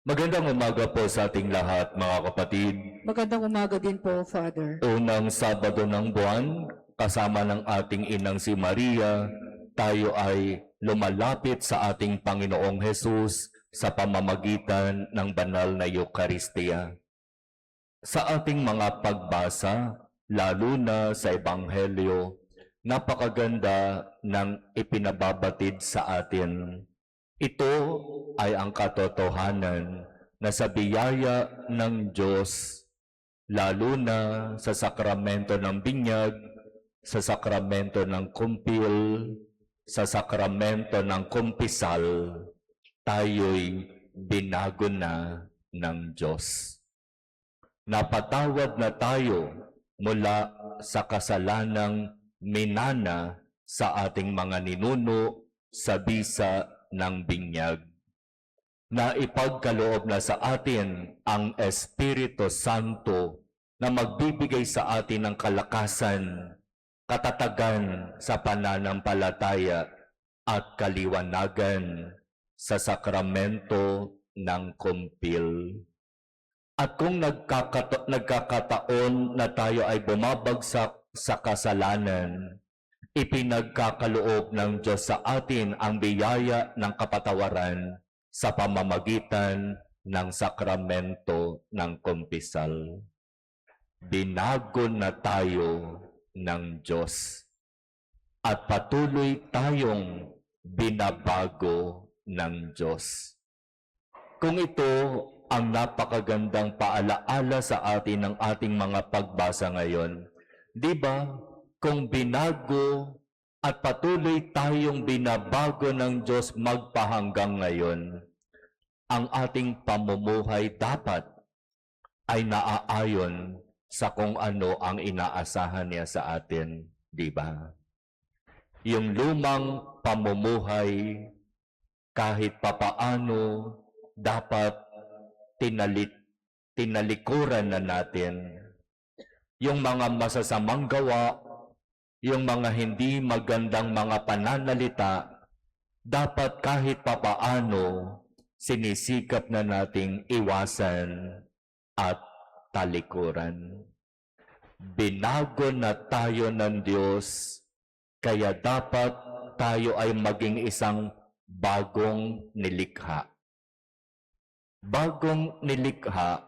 Magandang umaga po sa ating lahat, mga kapatid. Magandang umaga din po, Father. Unang Sabado ng buwan, kasama ng ating inang si Maria, tayo ay lumalapit sa ating Panginoong Hesus sa pamamagitan ng banal na Eucharistia. Sa ating mga pagbasa, lalo na sa Ebanghelyo, napakaganda ng ipinababatid sa atin. Ito ay ang katotohanan na sa biyaya ng Diyos, lalo na sa sakramento ng binyag, sa sakramento ng kumpil, sa sakramento ng kumpisal, tayo'y binago na ng Diyos. Napatawad na tayo mula sa kasalanang minana sa ating mga ninuno sa bisa ng binyag. Na ipagkaloob na sa atin ang Espiritu Santo na magbibigay sa atin ng kalakasan, katatagan sa pananampalataya at kaliwanagan sa sakramento ng kumpil. At kung nagkakataon na tayo ay bumabagsak sa kasalanan, ipinagkakaloob ng Diyos sa atin ang biyaya ng kapatawaran sa pamamagitan ng sakramento ng kumpisal. Binago na tayo ng Diyos at patuloy tayong binabago ng Diyos. Kung ito ang napakagandang paalaala sa atin ng ating mga pagbasa ngayon, di ba? Kung binago at patuloy tayong binabago ng Diyos magpahanggang ngayon, ang ating pamumuhay dapat ay naaayon sa kung ano ang inaasahan niya sa atin, di ba? Yung lumang pamumuhay, kahit papaano, dapat tinalikuran na natin. Yung mga masasamang gawa, yung mga hindi magandang mga pananalita, dapat kahit papaano sinisikap na nating iwasan at talikuran. Binago na tayo ng Diyos, kaya dapat tayo ay maging isang bagong nilikha. Bagong nilikha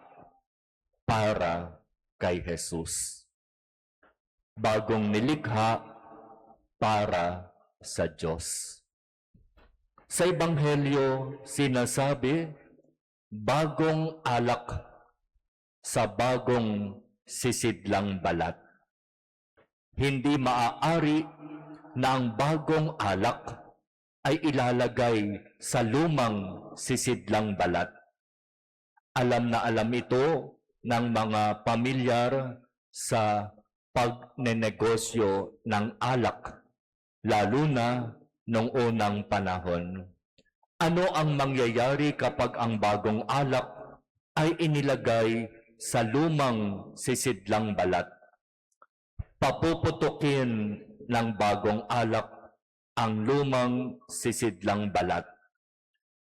para kay Jesus. Bagong nilikha para sa Diyos. Sa Ebanghelyo, sinasabi, bagong alak sa bagong sisidlang balat. Hindi maaari na ang bagong alak ay ilalagay sa lumang sisidlang balat. Alam na alam ito ng mga pamilyar sa pagnenegosyo ng alak, lalo na noong unang panahon. Ano ang mangyayari kapag ang bagong alak ay inilagay sa lumang sisidlang balat? Papuputukin ng bagong alak ang lumang sisidlang balat,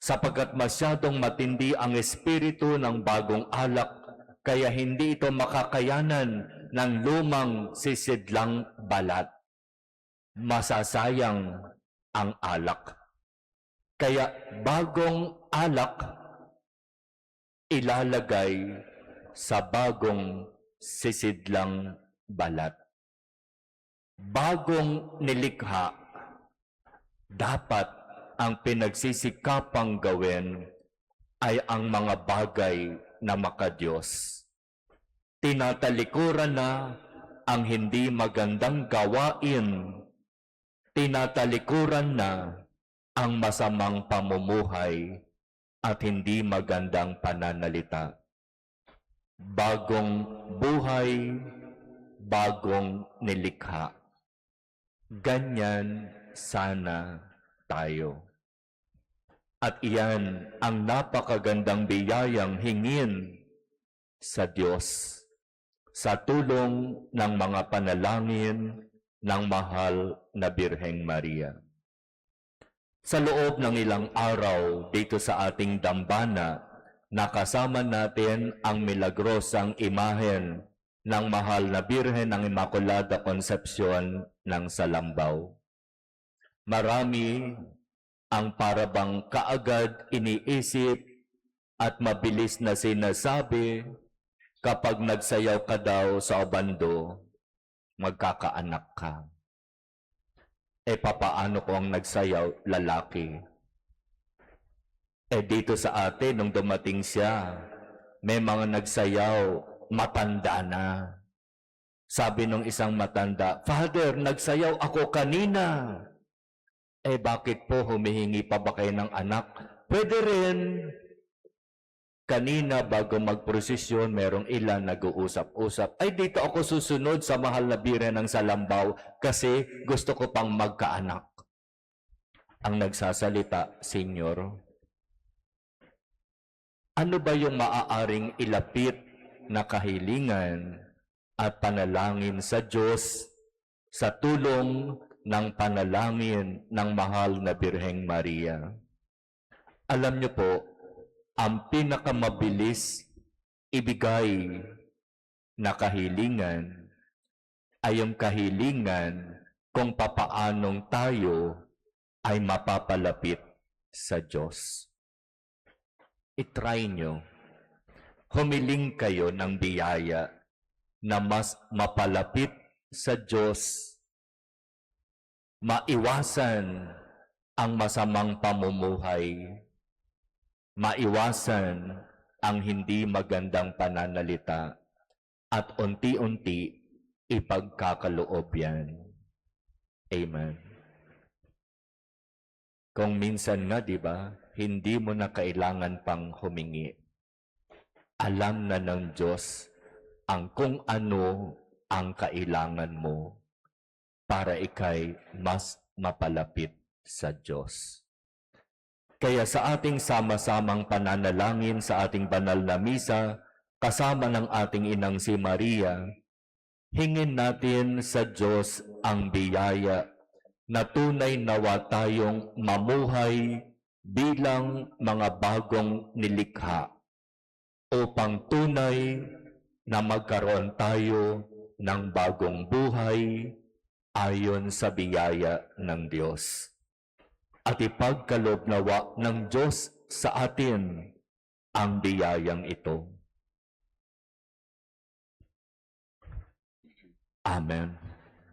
sapagkat masyadong matindi ang espiritu ng bagong alak, kaya hindi ito makakayanan ng lumang sisidlang balat. Masasayang ang alak. Kaya bagong alak ilalagay sa bagong sisidlang balat. Bagong nilikha, dapat ang pinagsisikapang gawin ay ang mga bagay na makadiyos. Tinatalikuran na ang hindi magandang gawain. Tinatalikuran na ang masamang pamumuhay at hindi magandang pananalita. Bagong buhay, bagong nilikha. Ganyan sana tayo. At iyan ang napakagandang biyayang hingin sa Diyos sa tulong ng mga panalangin ng mahal na Birheng Maria. Sa loob ng ilang araw dito sa ating dambana, nakasama natin ang milagrosang imahen ng mahal na Birhen ng Immaculada Concepcion ng Salambaw. Marami ang parabang kaagad iniisip at mabilis na sinasabi kapag nagsayaw ka daw sa obando, magkakaanak ka. Papaano ko ang nagsayaw? Lalaki. Dito sa atin, nung dumating siya, may mga nagsayaw, matanda na. Sabi nung isang matanda, Father, nagsayaw ako kanina. Bakit po humihingi pa ba kayo ng anak? Pwede rin. Kanina bago magprosesyon, merong ilan nag-uusap-usap. Dito ako susunod sa mahal na Birhen ng Salambaw kasi gusto ko pang magkaanak. Ang nagsasalita, Senyor, ano ba yung maaaring ilapit na kahilingan at panalangin sa Diyos sa tulong ng panalangin ng mahal na Birheng Maria? Alam niyo po, ang pinakamabilis ibigay na kahilingan ay yung kahilingan kung papaanong tayo ay mapapalapit sa Diyos. I-try nyo. Humiling kayo ng biyaya na mas mapalapit sa Diyos, maiwasan ang masamang pamumuhay, maiwasan ang hindi magandang pananalita, at unti-unti ipagkakaloob yan. Amen. Kung minsan nga, di ba, hindi mo na kailangan pang humingi. Alam na ng Diyos ang kung ano ang kailangan mo para ikay mas mapalapit sa Diyos. Kaya sa ating sama-samang pananalangin sa ating banal na misa, kasama ng ating inang si Maria, hingin natin sa Diyos ang biyaya na tunay nawa tayong mamuhay bilang mga bagong nilikha upang tunay na magkaroon tayo ng bagong buhay ayon sa biyaya ng Diyos. At ipagkaloob nawa ng Diyos sa atin ang biyayang ito. Amen.